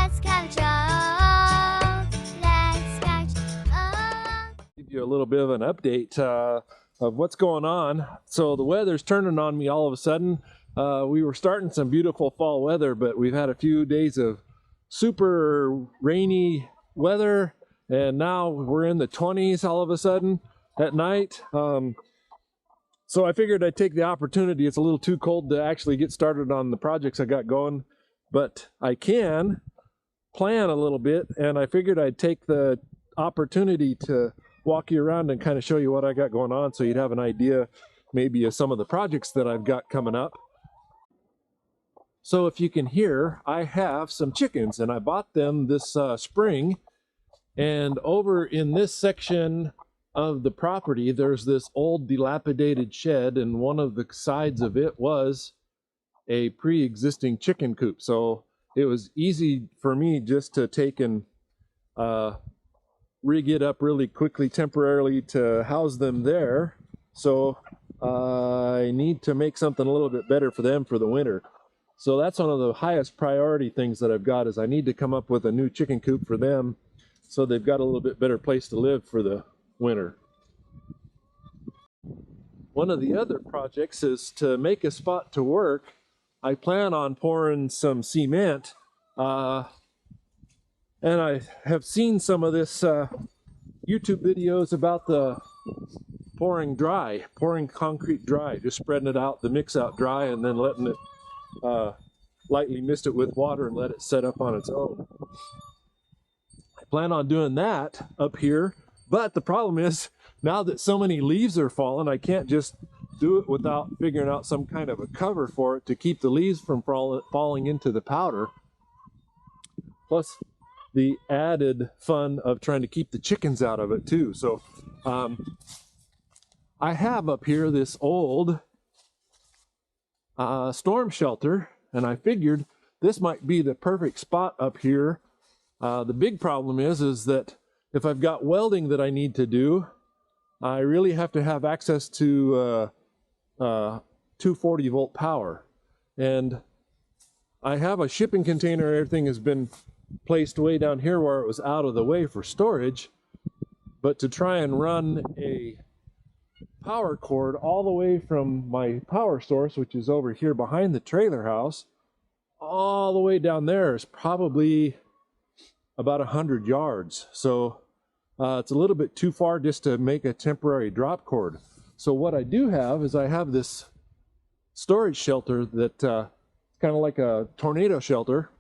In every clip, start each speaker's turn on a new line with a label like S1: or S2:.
S1: let's catch up. Let's catch up.
S2: Give you a little bit of an update of what's going on. So the weather's turning on me all of a sudden. We were starting some beautiful fall weather, but we've had a few days of super rainy weather, and now we're in the 20s all of a sudden at night. So I figured I'd take the opportunity. It's a little too cold to actually get started on the projects I got going, but I can plan a little bit, and I figured I'd take the opportunity to walk you around and kind of show you what I got going on, so you'd have an idea maybe of some of the projects that I've got coming up. So if you can hear, I have some chickens, and I bought them this spring. And over in this section of the property, there's this old dilapidated shed, and one of the sides of it was a pre-existing chicken coop. So it was easy for me just to take and rig it up really quickly temporarily to house them there. So I need to make something a little bit better for them for the winter. So that's one of the highest priority things that I've got, is I need to come up with a new chicken coop for them so they've got a little bit better place to live for the winter. One of the other projects is to make a spot to work. I plan on pouring some cement, and I have seen some of this YouTube videos about the pouring concrete dry, just spreading it out, the mix out dry, and then letting it lightly mist it with water and let it set up on its own. I plan on doing that up here, but the problem is, now that so many leaves are falling, I can't just do it without figuring out some kind of a cover for it to keep the leaves from falling into the powder. Plus the added fun of trying to keep the chickens out of it too. So I have up here this old storm shelter, and I figured this might be the perfect spot up here. The big problem is that if I've got welding that I need to do, I really have to have access to 240 volt power, and I have a shipping container. Everything has been placed way down here where it was out of the way for storage, but to try and run a power cord all the way from my power source, which is over here behind the trailer house, all the way down there is probably about 100 yards. So it's a little bit too far just to make a temporary drop cord. So what I do have is I have this storage shelter that kind of like a tornado shelter,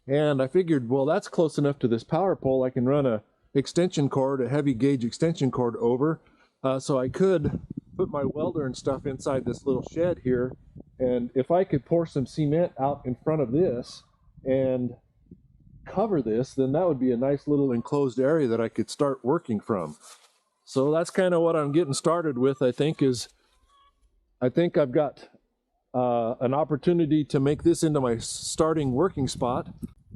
S2: and I figured, well, that's close enough to this power pole. I can run a extension cord, a heavy gauge extension cord over, so I could put my welder and stuff inside this little shed here, and if I could pour some cement out in front of this and cover this, then that would be a nice little enclosed area that I could start working from. So that's kind of what I'm getting started with. I think I've got an opportunity to make this into my starting working spot.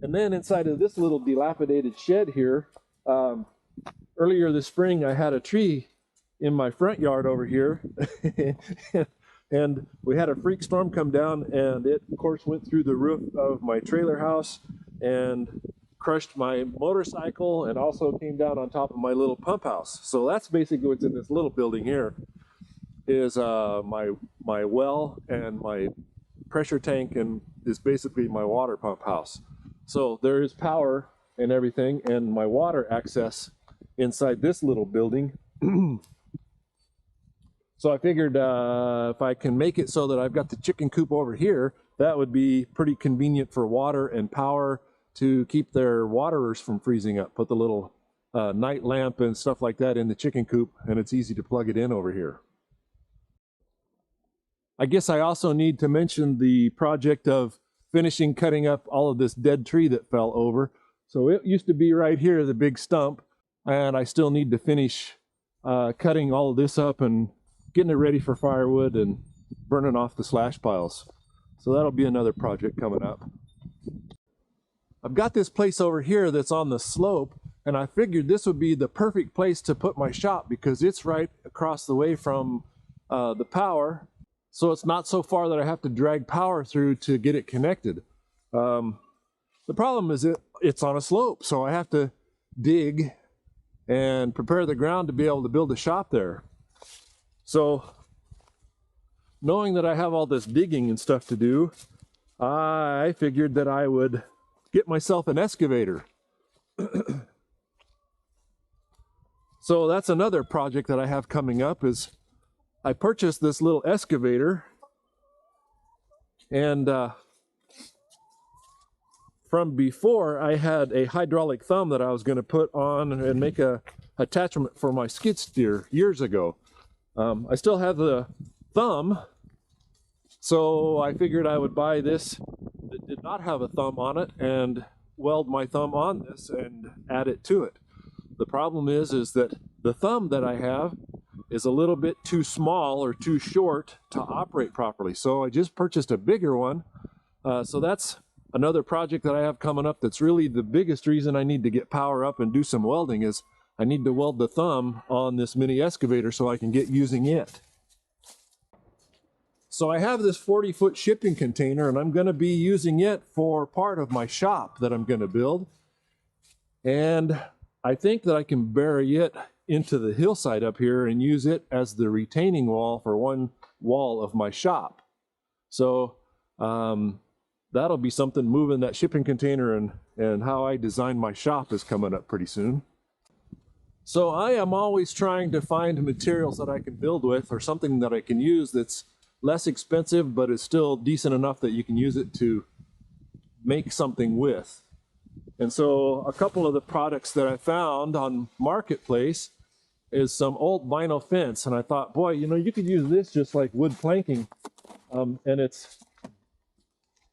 S2: And then inside of this little dilapidated shed here, earlier this spring I had a tree in my front yard over here and we had a freak storm come down, and it of course went through the roof of my trailer house and crushed my motorcycle, and also came down on top of my little pump house. So that's basically what's in this little building here, is my well and my pressure tank, and is basically my water pump house. So there is power and everything, and my water access inside this little building. So I figured if I can make it so that I've got the chicken coop over here, that would be pretty convenient for water and power to keep their waterers from freezing up. Put the little night lamp and stuff like that in the chicken coop, and it's easy to plug it in over here. I guess I also need to mention the project of finishing cutting up all of this dead tree that fell over. So it used to be right here, the big stump, and I still need to finish cutting all of this up and getting it ready for firewood and burning off the slash piles. So that'll be another project coming up. I've got this place over here that's on the slope, and I figured this would be the perfect place to put my shop because it's right across the way from the power. So it's not so far that I have to drag power through to get it connected. The problem is it's on a slope, so I have to dig and prepare the ground to be able to build a shop there. So knowing that I have all this digging and stuff to do, I figured that I would get myself an excavator. So that's another project that I have coming up, is I purchased this little excavator, and from before I had a hydraulic thumb that I was going to put on and make a attachment for my skid steer years ago. I still have the thumb, so I figured I would buy this that did not have a thumb on it and weld my thumb on this and add it to it. The problem is that the thumb that I have is a little bit too small or too short to operate properly. So I just purchased a bigger one. So that's another project that I have coming up that's really the biggest reason I need to get power up and do some welding, is I need to weld the thumb on this mini excavator so I can get using it. So I have this 40-foot shipping container, and I'm going to be using it for part of my shop that I'm going to build. And I think that I can bury it into the hillside up here and use it as the retaining wall for one wall of my shop. So that'll be something. Moving that shipping container and how I design my shop is coming up pretty soon. So I am always trying to find materials that I can build with, or something that I can use that's less expensive but is still decent enough that you can use it to make something with. And so a couple of the products that I found on Marketplace is some old vinyl fence, and I thought, boy, you know, you could use this just like wood planking, and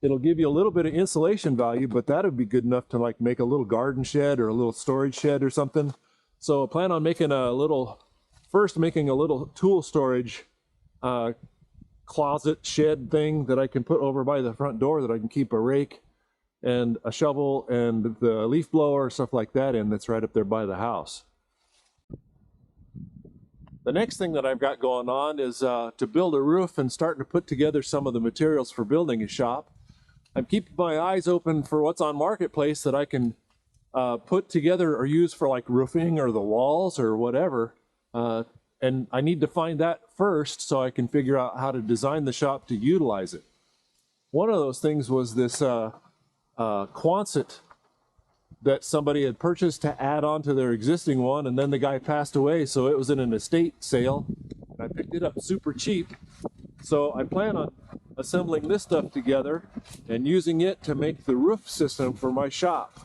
S2: it'll give you a little bit of insulation value, but that would be good enough to like make a little garden shed or a little storage shed or something. So I plan on making a little tool storage closet shed thing that I can put over by the front door, that I can keep a rake and a shovel and the leaf blower, stuff like that in, that's right up there by the house. The next thing that I've got going on is to build a roof and starting to put together some of the materials for building a shop. I'm keeping my eyes open for what's on Marketplace that I can put together or use for like roofing or the walls or whatever. And I need to find that first so I can figure out how to design the shop to utilize it. One of those things was this Quonset that somebody had purchased to add on to their existing one, and then the guy passed away, so it was in an estate sale, and I picked it up super cheap. So I plan on assembling this stuff together and using it to make the roof system for my shop.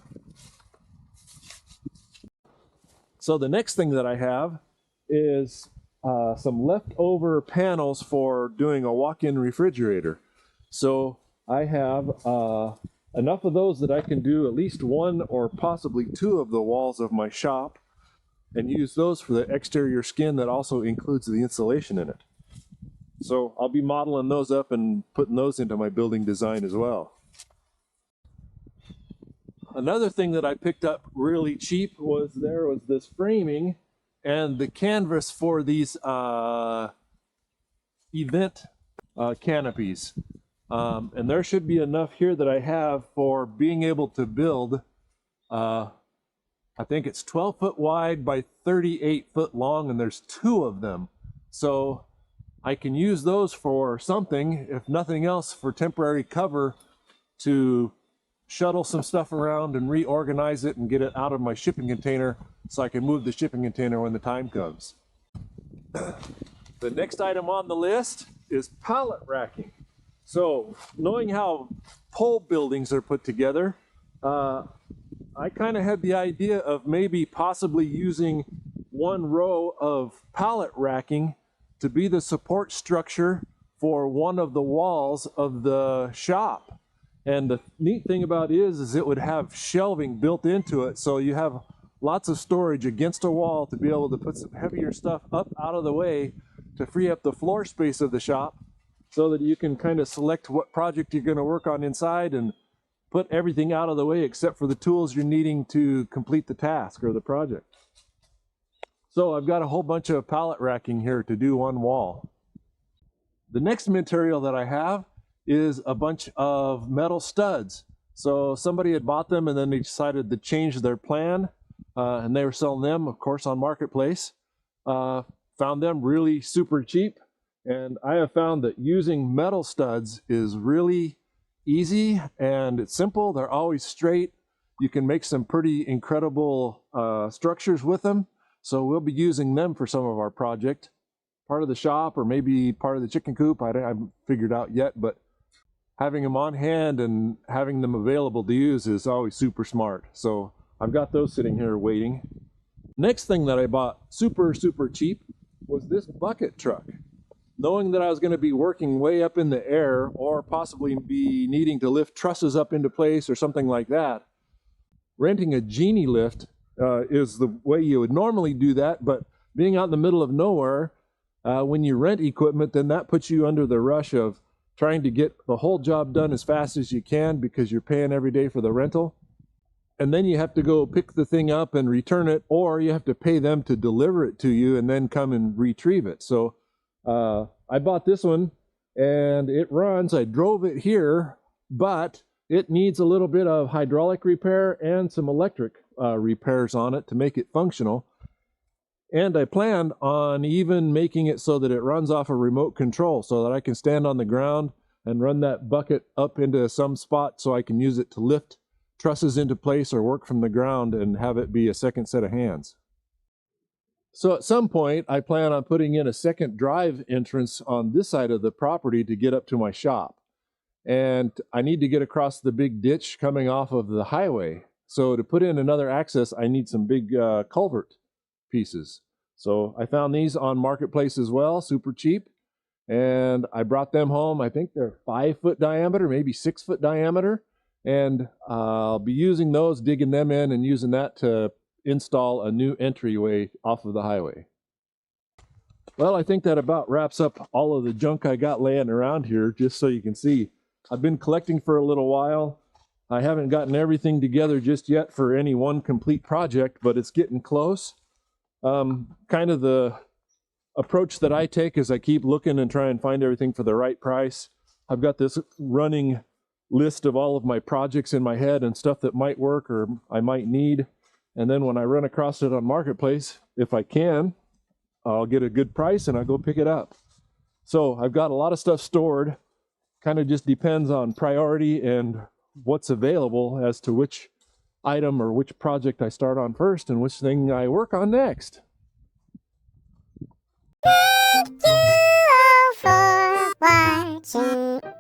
S2: So the next thing that I have is some leftover panels for doing a walk-in refrigerator. So I have enough of those that I can do at least one or possibly two of the walls of my shop, and use those for the exterior skin that also includes the insulation in it. So I'll be modeling those up and putting those into my building design as well. Another thing that I picked up really cheap was this framing and the canvas for these event canopies. And there should be enough here that I have for being able to build, I think it's 12 foot wide by 38 foot long, and there's 2 of them. So I can use those for something, if nothing else, for temporary cover to shuttle some stuff around and reorganize it and get it out of my shipping container so I can move the shipping container when the time comes. The next item on the list is pallet racking. So knowing how pole buildings are put together, I kind of had the idea of maybe possibly using one row of pallet racking to be the support structure for one of the walls of the shop. And the neat thing about it is it would have shelving built into it, so you have lots of storage against a wall to be able to put some heavier stuff up out of the way to free up the floor space of the shop, so that you can kind of select what project you're going to work on inside and put everything out of the way except for the tools you're needing to complete the task or the project. So I've got a whole bunch of pallet racking here to do one wall. The next material that I have is a bunch of metal studs. So somebody had bought them and then they decided to change their plan, and they were selling them, of course, on Marketplace. Found them really super cheap, and I have found that using metal studs is really easy and it's simple. They're always straight. You can make some pretty incredible structures with them. So we'll be using them for some of our project, part of the shop or maybe part of the chicken coop. I haven't figured out yet, but having them on hand and having them available to use is always super smart. So I've got those sitting here waiting. Next thing that I bought super cheap was this bucket truck. Knowing that I was going to be working way up in the air or possibly be needing to lift trusses up into place or something like that, renting a Genie lift is the way you would normally do that. But being out in the middle of nowhere, when you rent equipment, then that puts you under the rush of trying to get the whole job done as fast as you can because you're paying every day for the rental. And then you have to go pick the thing up and return it, or you have to pay them to deliver it to you and then come and retrieve it. So I bought this one and it runs. I drove it here, but it needs a little bit of hydraulic repair and some electric repairs on it to make it functional. And I planned on even making it so that it runs off a remote control so that I can stand on the ground and run that bucket up into some spot so I can use it to lift trusses into place or work from the ground and have it be a second set of hands. So at some point, I plan on putting in a second drive entrance on this side of the property to get up to my shop. And I need to get across the big ditch coming off of the highway. So to put in another access, I need some big culvert pieces. So I found these on Marketplace as well, super cheap. And I brought them home. I think they're 5-foot diameter, maybe 6-foot diameter. And I'll be using those, digging them in and using that to install a new entryway off of the highway. Well, I think that about wraps up all of the junk I got laying around here, just so you can see. I've been collecting for a little while. I haven't gotten everything together just yet for any one complete project, but it's getting close. Kind of the approach that I take is I keep looking and try and find everything for the right price. I've got this running list of all of my projects in my head and stuff that might work or I might need. And then when I run across it on Marketplace, if I can, I'll get a good price and I'll go pick it up. So I've got a lot of stuff stored. Kind of just depends on priority and what's available as to which item or which project I start on first and which thing I work on next.
S1: Thank you all for watching.